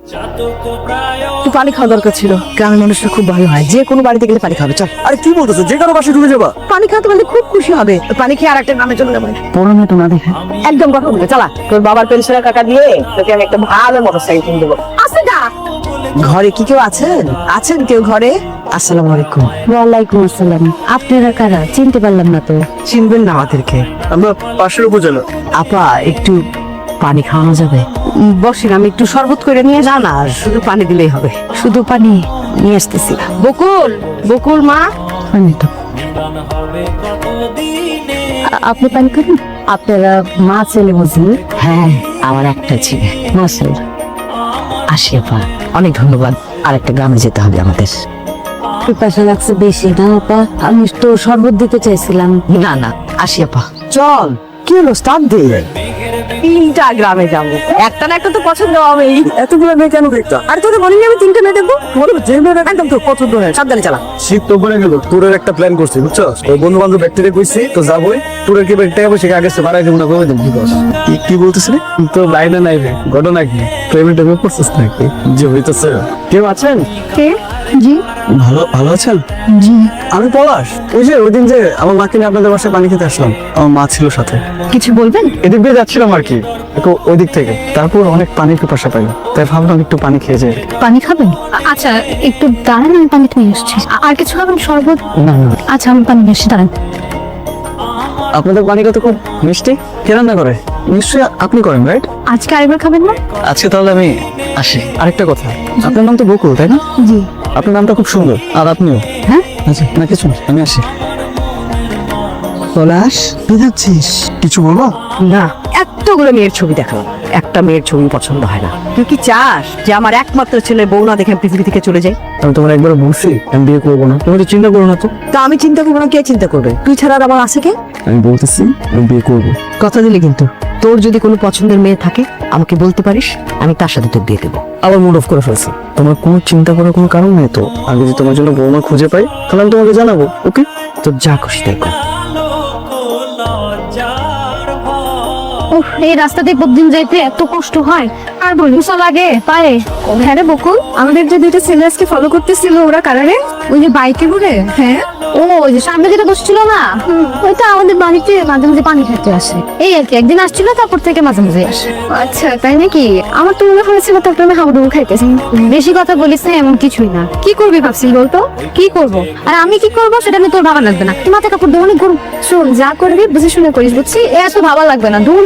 একটু পানি খাওয়া দরকার ছিল। গ্রামের মানুষরা খুব ভালো হয়, যে কোনো বাড়িতে গেলে পানি খাবে। চল। আরে কি বলতেছো, যে কারো বাসায় ঢুকে যাবা? পানি খাওয়াতে পারলে খুব খুশি হবে। পানি খেয়ে আর একটা গ্রামে চলে যাবে। পড়ানো তো না দেখে একদম কথা বলবে। চালা, তোর বাবার পেনশনের টাকা দিয়ে তোকে আমি একটা ভালো মোটরসাইকেল কিনে দেবো। আছে না? ঘরে কি কেউ আছেন? আছেন কেউ ঘরে? আসসালামু আলাইকুম। ওয়ালাইকুম আসসালাম। আপনারা কারা? চিনতে পারলাম না তো। চিনবেন না আমাদেরকে? আমরা পাশের উপজেলা। আপা, একটু পানি খাওয়ানো যাবে? বসেন, আমি একটু শরবত করে নিয়ে। না না, শুধু পানি দিলেই হবে। শুধু পানি নিয়ে আসতেছি। বকুল, বকুল মা। পানি তো আপনি পানি খাবেন? আপনারা মা ছেলে বুঝলি? হ্যাঁ, আমার একটা ছিল। মাশাআল্লাহ। আসি আপা, অনেক ধন্যবাদ। আরেকটা গ্রামে যেতে হবে আমাদের। পিপাসা লাগছে বেশি না আপা? আমি তো শরবত দিতে চাইছিলাম। না না, আসি আপা। চল। কি হলো, স্টার্ট দে। 3টা গ্রামে যাবো, একটা না একটা তো পছন্দ হবেই। এতগুলো মেয়ে কেন দেখতা? আর তোদের বলিনি আমি 3টা মেয়ে দেখবো? বলো, যে মেয়েটা একদম তো পছন্দ হয়। সাবধানে চালা। শীত তো পড়ে গেল, ট্যুরের একটা প্ল্যান করছি বুঝছো? ওই বন্ধু বান্ধব ব্যক্তিরে কইছি তো যাবোই। ট্যুরের কি টাকা পয়সা আগে সে বাড়াই দেবো না, কমে দেবো। কি বলতেছিলি? তো লাইনে নাই রে, ঘটনা কি? পেমেন্ট আমি প্রসেস নাকি যে হইতেছে? কেউ আছেন? কে? জি ভালো আছেন? জি। আমি পলাশ। ওই যে ওই দিন যে আমার মাকে নিয়ে আপনাদের বাসায় পানি খেতে আসলাম, আমার মা ছিল সাথে। কিছু বলবেন? এদিক দিয়ে যাচ্ছিলাম আর কি, ওই দিক থেকে। তারপর অনেক পানি পিপাসা পাইল, তাই ভাবলাম একটু পানি খেয়ে যাই। পানি খাবেন? আচ্ছা একটু দাঁড়ান, আমি পানি নিয়ে আসছি। আর কিছু খাবেন? শরবত? না না, আচ্ছা আমি পানি নিয়ে আসছি, দাঁড়ান। আপনাদের পানি কত খুব মিষ্টি। কে রান্না করে? নিশ্চয়ই আপনি করেন, রাইট? আজকে আরেকবার খাবেন না? আজকে তাহলে আমি আসি। আরেকটা কথা, আপনার নাম তো বকুল, তাই না? জি। আপনার নামটা খুব সুন্দর, আর আপনিও। হ্যাঁ? আচ্ছা, না কিছু না, আমি আসি। পলাশ, তুই যাচ্ছিস? কিছু বলবো? না, এতগুলো মেয়ের ছবি দেখালাম, একটা মেয়ের ছবি পছন্দ হয় না। তুই কি চাস যে আমার একমাত্র ছেলে বউ না দেখে আমি পৃথিবী থেকে চলে যাই? আমি তোমার একবার বলছি আমি বিয়ে করবো না, তুমি তো চিন্তা করো না তো। তা আমি চিন্তা করবো না, কে চিন্তা করবে? তুই ছাড়া আর আমার আছে কে? আমি বলতেছি আমি বিয়ে করবো। কথা দিলি কিন্তু। তোর যদি কোনো পছন্দের মেয়ে থাকে আমাকে বলতে পারিস, আমি তার সাথে তোর বিয়ে দেবো। আবার মুড অফ করে ফেলছি। তোমার কোনো চিন্তা করার কোনো কারণ নেই তো। আমি যদি তোমার জন্য বৌমা খুঁজে পাই তাহলে আমি তোমাকে জানাবো, ওকে? তোর যা খুশি তাই কর। উফ, এই রাস্তা দিয়ে প্রতিদিন যাইতে এত কষ্ট হয়। আর বলিস লাগে পায়ে। হ্যাঁ রে বকুল, আমাদের যে দুইটা ছেলে আজকে ফলো করতেছিল, ওরা কারারে? ওই যে বাইকে ঘুরে। হ্যাঁ, ও ওই যে সামনে যেটা বসছিল না, ওইটা আমাদের বাড়িতে মাঝে মাঝে পানি খেতে আসে। এই আর কি, একদিন আসছিল, তারপর থেকে মাঝে মাঝে আসে। আচ্ছা তাই নাকি? আমার তো মনে হয়েছিল তারপরে আমি হাবুডুবু খাইতেছি। বেশি কথা বলিস না, এমন কিছুই না। কি করবি ভাবছিস বলতো? কি করব? আর আমি কি করব সেটা নিয়ে তোর ভাবা লাগবে না। তুই মাথা কাপড় দিয়ে অনেক গরম। শোন, যা করবি বুঝে শুনে করিস, বুঝছি? এত ভাবা লাগবে না, দূর।